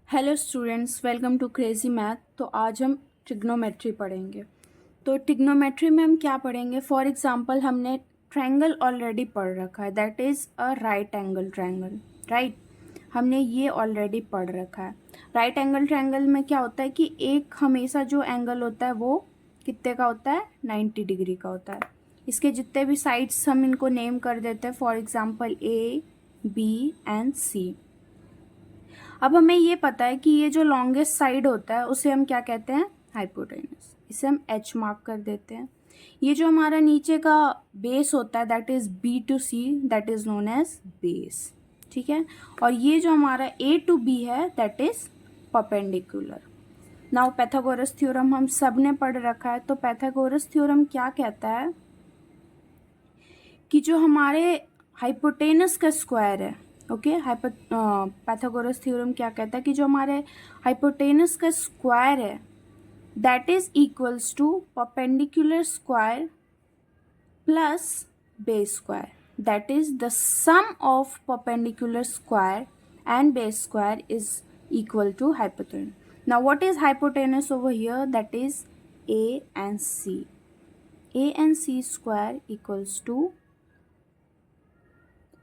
Hello students, welcome to crazy math. तो आज हम ट्रिग्नोमेट्री पढ़ेंगे। तो ट्रिग्नोमेट्री में हम क्या पढ़ेंगे? फॉर एग्जांपल हमने ट्रायंगल ऑलरेडी पढ़ रखा है, that is a right angle triangle, right. हमने ये ऑलरेडी पढ़ रखा है। राइट एंगल ट्रायंगल में क्या होता है कि एक हमेशा जो एंगल होता है वो कितने का होता है? 90 डिग्री का होता है। इसके जितने भी साइड्स हम इनको नेम कर देते हैं, for example A, B and C. अब हमें ये पता है कि ये जो लॉन्गेस्ट साइड होता है उसे हम क्या कहते हैं? हाइपोटेनस। इसे हम एच मार्क कर देते हैं। ये जो हमारा नीचे का बेस होता है that is B to C, that is known as base, ठीक है। और ये जो हमारा ए टू बी है that is perpendicular. Now Pythagoras theorem हम सब ने पढ़ रखा है। तो पैथागोरस थ्योरम क्या कहता है कि जो हमारे हाइपोटेनस का स्क्वायर है, ओके, पैथागोरस थ्योरम क्या कहता है कि जो हमारे हाइपोटेनस का स्क्वायर है that is equals to perpendicular square plus base square, that is the sum of perpendicular square and base square is equal to hypotenuse. Now what is hypotenuse over here? That is a and c. A and c square equals to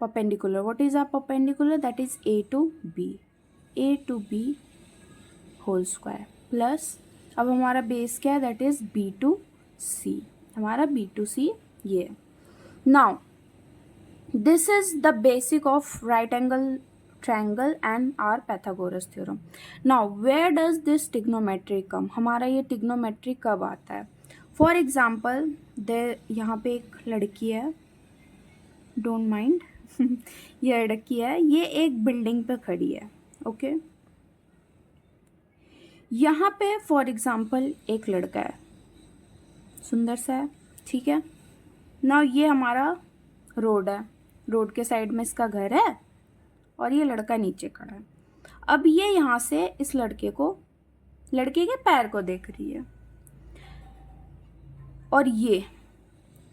perpendicular. What is our perpendicular? That is a to b. A to b whole square plus अब हमारा base क्या है? That is b to c. हमारा b to c ये। Now this is the basic of right angle triangle and our Pythagoras theorem. Now where does this trigonometry come? हमारा ये trigonometry कब आता है? For example, यहाँ पे एक लड़की है, डोंट माइंड ये लड़की है, ये एक बिल्डिंग पे खड़ी है, ओके। यहाँ पे फॉर एग्जाम्पल एक लड़का है, सुंदर सा है, ठीक है ना। ये हमारा रोड है, रोड के साइड में इसका घर है और ये लड़का नीचे खड़ा है। अब ये यहाँ से इस लड़के के पैर को देख रही है। और ये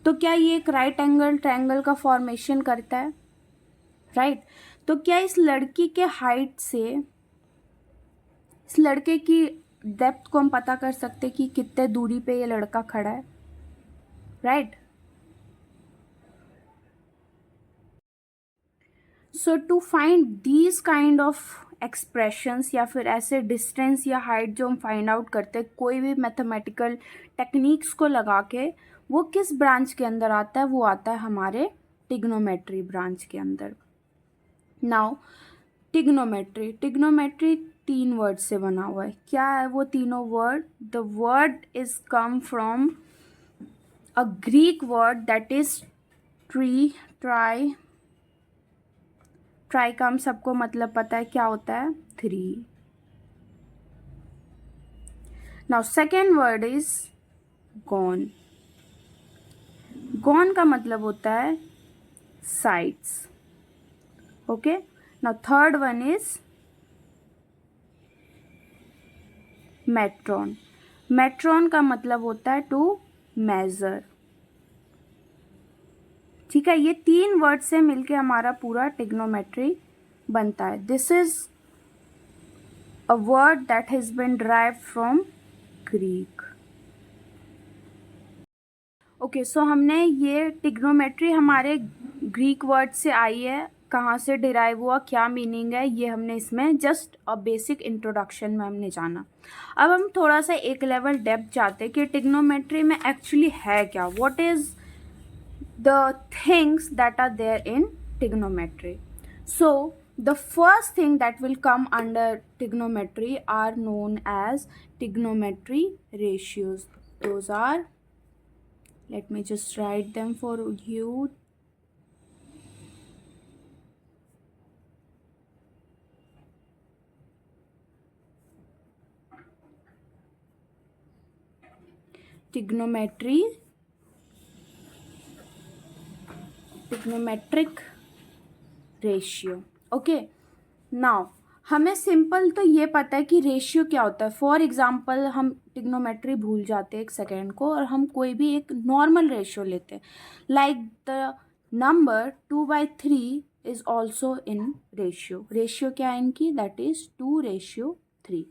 तो क्या ये एक राइट एंगल ट्रायंगल का फॉर्मेशन करता है, राइट। तो क्या इस लड़की के हाइट से इस लड़के की डेप्थ को हम पता कर सकते कि कितने दूरी पे ये लड़का खड़ा है, right. So to find these kind of expressions या फिर ऐसे डिस्टेंस या हाइट जो हम फाइंड आउट करते हैं कोई भी मैथमेटिकल टेक्निक्स को लगा के, वो किस ब्रांच के अंदर आता है? वो आता है हमारे ट्रिग्नोमेट्री ब्रांच के अंदर। नाउ ट्रिग्नोमेट्री 3 वर्ड से बना हुआ है। क्या है वो तीनों word? The word is come from a Greek word that is try का हम सबको मतलब पता है क्या होता है? 3। Now second word is gone. Gone का मतलब होता है sides, okay. Now third one is metron. Metron का मतलब होता है टू मेजर, ठीक है। ये 3 वर्ड से मिलके हमारा पूरा ट्रिग्नोमेट्री बनता है। This is a word that has been derived from Greek, okay. So हमने ये ट्रिग्नोमेट्री हमारे ग्रीक वर्ड से आई है, कहाँ से डिराइव हुआ, क्या मीनिंग है, ये हमने इसमें जस्ट अ बेसिक इंट्रोडक्शन में हमने जाना। अब हम थोड़ा सा एक लेवल डेप्थ जाते हैं कि ट्रिग्नोमेट्री में एक्चुअली है क्या, what is the things that are there in trigonometry. So the first thing that will come under trigonometry are known as trigonometry ratios. Those are, let me just write them for you. Trigonometric ratio, okay. Now हमें simple तो ये पता है कि ratio क्या होता है। For example हम ट्रिग्नोमेट्री भूल जाते हैं एक सेकेंड को और हम कोई भी एक नॉर्मल रेशियो लेते हैं, like the number 2/3 is also in ratio. Ratio क्या है इनकी? That is 2:3.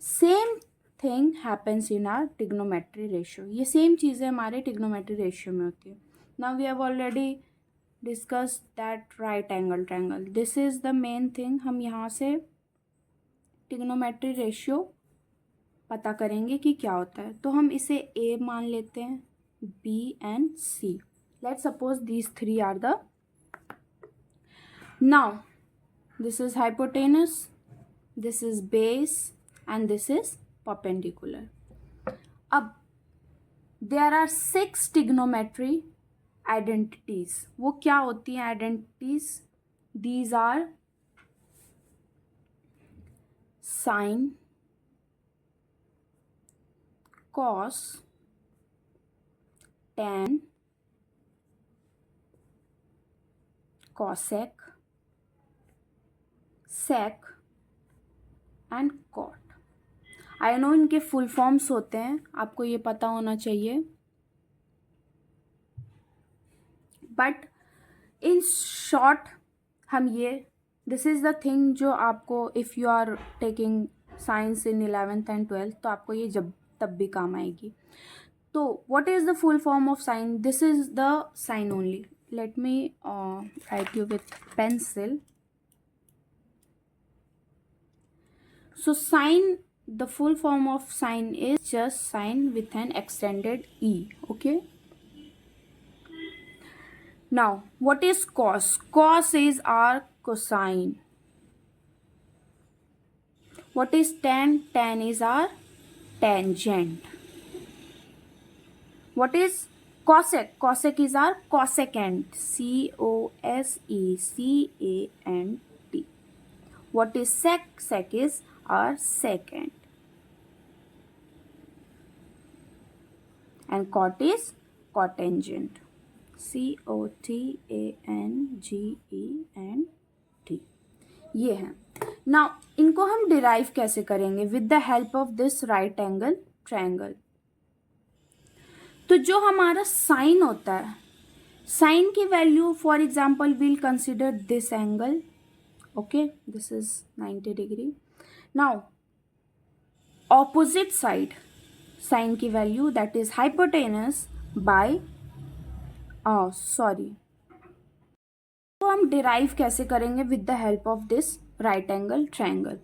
Same thing happens in our trigonometry ratio. ये सेम चीज़ें हमारे trigonometry ratio में होती है. Now we have already discussed that right angle triangle. This is the main thing. हम यहाँ से trigonometry ratio पता करेंगे कि क्या होता है. तो हम इसे A मान लेते हैं, B and C. Let's suppose these three are the. Now this is hypotenuse, this is base and this is perpendicular. अब there are 6 trigonometry identities. वो क्या होती हैं identities? These are sine, cos, tan, cosec, sec and cot. I know इनके full forms होते हैं, आपको ये पता होना चाहिए, बट इन शॉर्ट हम ये दिस इज़ द थिंग जो आपको if you are taking science in 11th and 12th तो आपको ये जब तब भी काम आएगी. तो what is the full form of sine? This is the sine only. Let me write you with pencil. So sine, the full form of sine is just sine with an extended e. Okay. Now what is cos? Cos is our cosine. What is tan? Tan is our tangent. What is cosec? Cosec is our cosecant. COSECANT. What is sec? Sec is our secant. And cot is cotangent. COTANGENT. ये है. Now इनको हम derive कैसे करेंगे? With the help of this right angle triangle. तो जो हमारा sign होता है, साइन की value for example will consider this angle. Okay, this is 90 degree. Now opposite side sine की value that is hypotenuse by तो हम derive कैसे करेंगे with the help of this right angle triangle.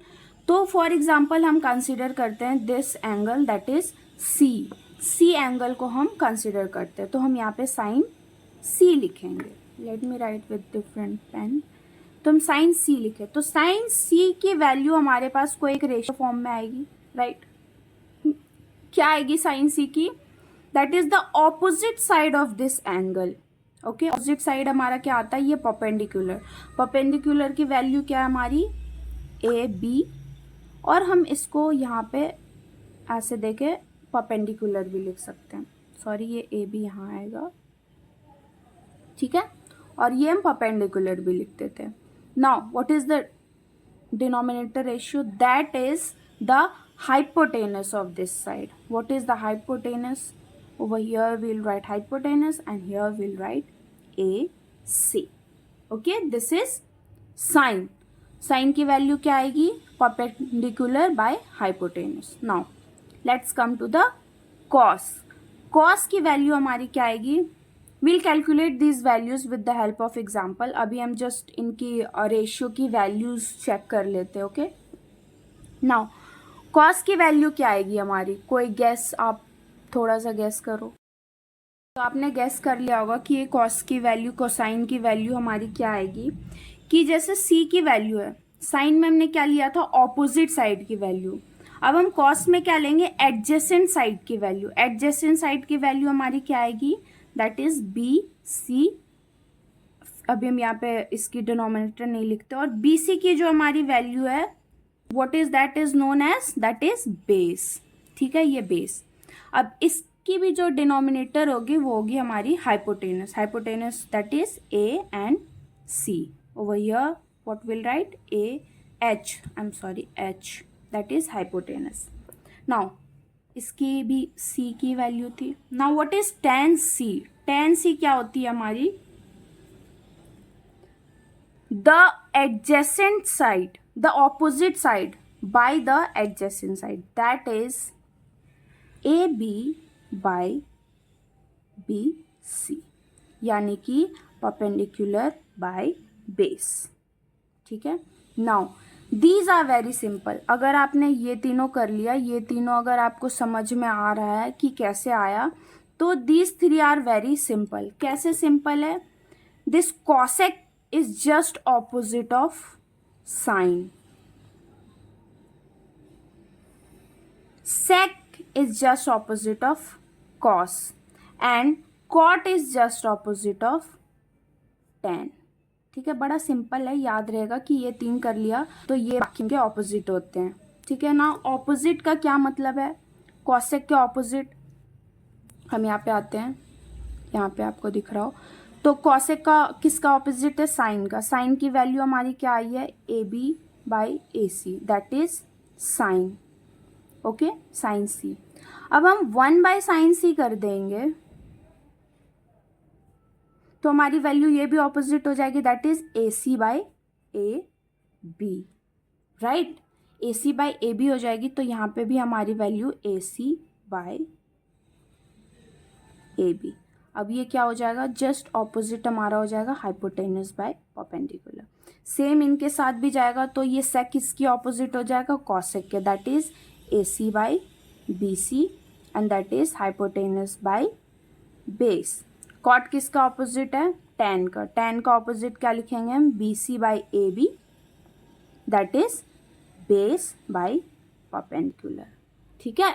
तो for example हम consider करते हैं this angle that is C angle को हम consider करते हैं. तो हम यहाँ पे sin C लिखेंगे. Let me write with different pen. तो हम साइन सी लिखे, तो साइन सी की वैल्यू हमारे पास कोई एक रेशियो फॉर्म में आएगी, राइट. क्या आएगी साइन सी की? That is the opposite side of this angle. Okay, opposite side हमारा क्या आता है? ये परपेंडिकुलर. परपेंडिकुलर की वैल्यू क्या है हमारी? A B. और हम इसको यहाँ पे ऐसे देके परपेंडिकुलर भी लिख सकते हैं. सॉरी, ये ए बी यहाँ आएगा, ठीक है. और ये हम परपेंडिकुलर भी लिख देते हैं. Now, what is the denominator ratio? That is the hypotenuse of this side. What is the hypotenuse? Over here we'll write hypotenuse and here we'll write AC. Okay, this is sine. Sine की value क्या आएगी? Perpendicular by hypotenuse. Now, let's come to the cos. Cos की value हमारी क्या आएगी? We'll calculate these values with the help of example. अभी हम just इनकी रेशियो की वैल्यूज चेक कर लेते हैं. ओके, नाउ cos की वैल्यू क्या आएगी हमारी? कोई गैस, आप थोड़ा सा गैस करो. तो आपने गैस कर लिया होगा कि ये cos की वैल्यू, कोसाइन की वैल्यू हमारी क्या आएगी. कि जैसे c की वैल्यू है, साइन में हमने क्या लिया था? ऑपोजिट साइड की वैल्यू. अब हम cos में क्या लेंगे? एडजेसेंट साइड की वैल्यू. एडजेसेंट साइड की वैल्यू हमारी क्या आएगी? That is B C. अभी हम यहाँ पे इसकी डिनोमिनेटर नहीं लिखते. और बी सी की जो हमारी वैल्यू है, what is that is known as, that is base. ठीक है, ये बेस. अब इसकी भी जो डिनोमिनेटर होगी वो होगी हमारी hypotenuse. Hypotenuse that is A and C. Over here what will write? A H, I am sorry, H, that is hypotenuse. Now इसकी भी c की वैल्यू थी. Now what is tan c? tan c क्या होती है हमारी? the adjacent side, the opposite side by the adjacent side, that is AB by BC, यानी कि perpendicular by base. ठीक है. Now these are very simple. अगर आपने ये तीनों कर लिया, ये तीनों अगर आपको समझ में आ रहा है कि कैसे आया, तो these three are very simple. कैसे सिंपल है? This cosec is just opposite of sine, sec is just opposite of cos, and cot is just opposite of tan. ठीक है, बड़ा सिंपल है, याद रहेगा कि ये तीन कर लिया तो ये बाकी के ऑपोजिट होते हैं. ठीक है ना. ऑपोजिट का क्या मतलब है? कॉसेक के ऑपोजिट, हम यहाँ पे आते हैं, यहाँ पे आपको दिख रहा हो, तो कॉसेक का किसका ऑपोजिट है? साइन का. साइन की वैल्यू हमारी क्या आई है? A B by A C, that is sine. Okay, sine C. अब हम 1 बाय साइन सी कर देंगे तो हमारी वैल्यू ये भी ऑपोजिट हो जाएगी, that is A C by A B. Right, A C by A B हो जाएगी, तो यहाँ पे भी हमारी value A C by A B. अब ये क्या हो जाएगा? जस्ट ऑपोजिट हमारा हो जाएगा हाइपोटेनस बाय परपेंडिकुलर. सेम इनके साथ भी जाएगा, तो ये सेक किसकी ऑपोजिट हो जाएगा? कॉसेक के, that is A C by B C, and that is hypotenuse by base. Cot किसका ऑपोजिट है? टैन का. टैन का ऑपोजिट क्या लिखेंगे हम? B C by A B, that is base by perpendicular. ठीक है,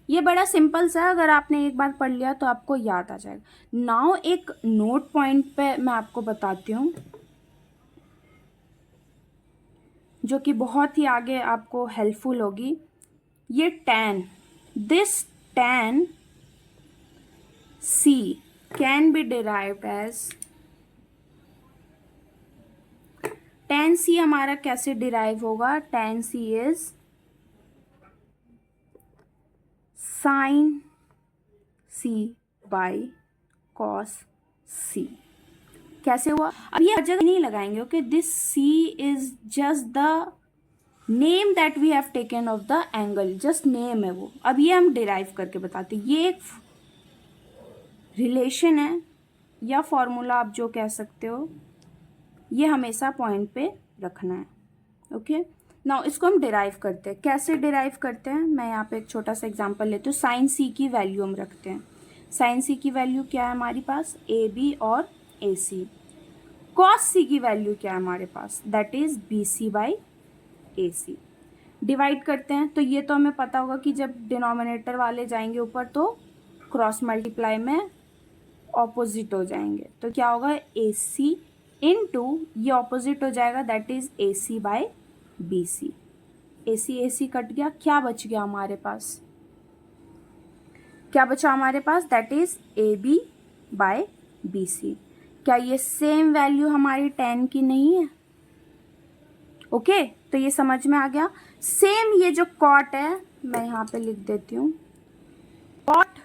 ये बड़ा सिंपल सा है, अगर आपने एक बार पढ़ लिया तो आपको याद आ जाएगा. नाउ एक नोट पॉइंट पे मैं आपको बताती हूँ जो कि बहुत ही आगे आपको हेल्पफुल होगी. ये tan, this tan C can be derived as, tan c हमारा कैसे डिराइव होगा? tan c is sin c by cos c. कैसे हुआ? अब ये जगह नहीं लगाएंगे. Okay, this c is just the name that we have taken of the angle, just name है वो. अब ये हम डिराइव करके बताते हैं. ये एक रिलेशन है या फॉर्मूला, आप जो कह सकते हो, ये हमेशा पॉइंट पे रखना है. ओके, नाउ इसको हम डिराइव करते हैं. कैसे डिराइव करते हैं? मैं यहाँ पे एक छोटा सा एग्जांपल लेती हूँ. साइन सी की वैल्यू हम रखते हैं. साइन सी की वैल्यू क्या है हमारे पास? ए बी और ए सी. कॉस सी की वैल्यू क्या है हमारे पास? That is B C by A C. Divide करते हैं, तो ये तो हमें पता होगा कि जब डिनोमिनेटर वाले जाएंगे ऊपर तो क्रॉस मल्टीप्लाई में ऑपोजिट हो जाएंगे. तो क्या होगा? ए सी इंटू ये ऑपोजिट हो जाएगा, that is A C by B C. A C cut गया, क्या बच गया हमारे पास? क्या बचा हमारे पास? That is A B by B C. क्या ये सेम वैल्यू हमारी tan की नहीं है? ओके, तो ये समझ में आ गया. सेम ये जो कॉट है, मैं यहाँ पे लिख देती हूँ, कॉट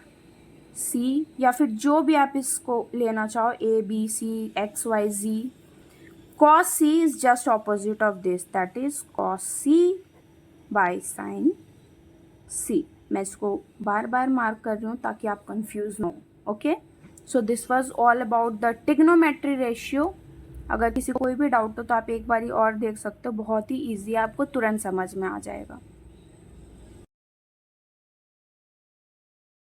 सी, या फिर जो भी आप इसको लेना चाहो, A B C X Y Z. Cos C is just opposite of this, that is cos C by sine C. मैं इसको बार बार मार्क कर रही हूँ ताकि आप कंफ्यूज न हो. Okay, so this was all about the trigonometry ratio. अगर किसी को कोई भी डाउट हो तो आप एक बारी और देख सकते हो, बहुत ही ईजी है, आपको तुरंत समझ में आ जाएगा.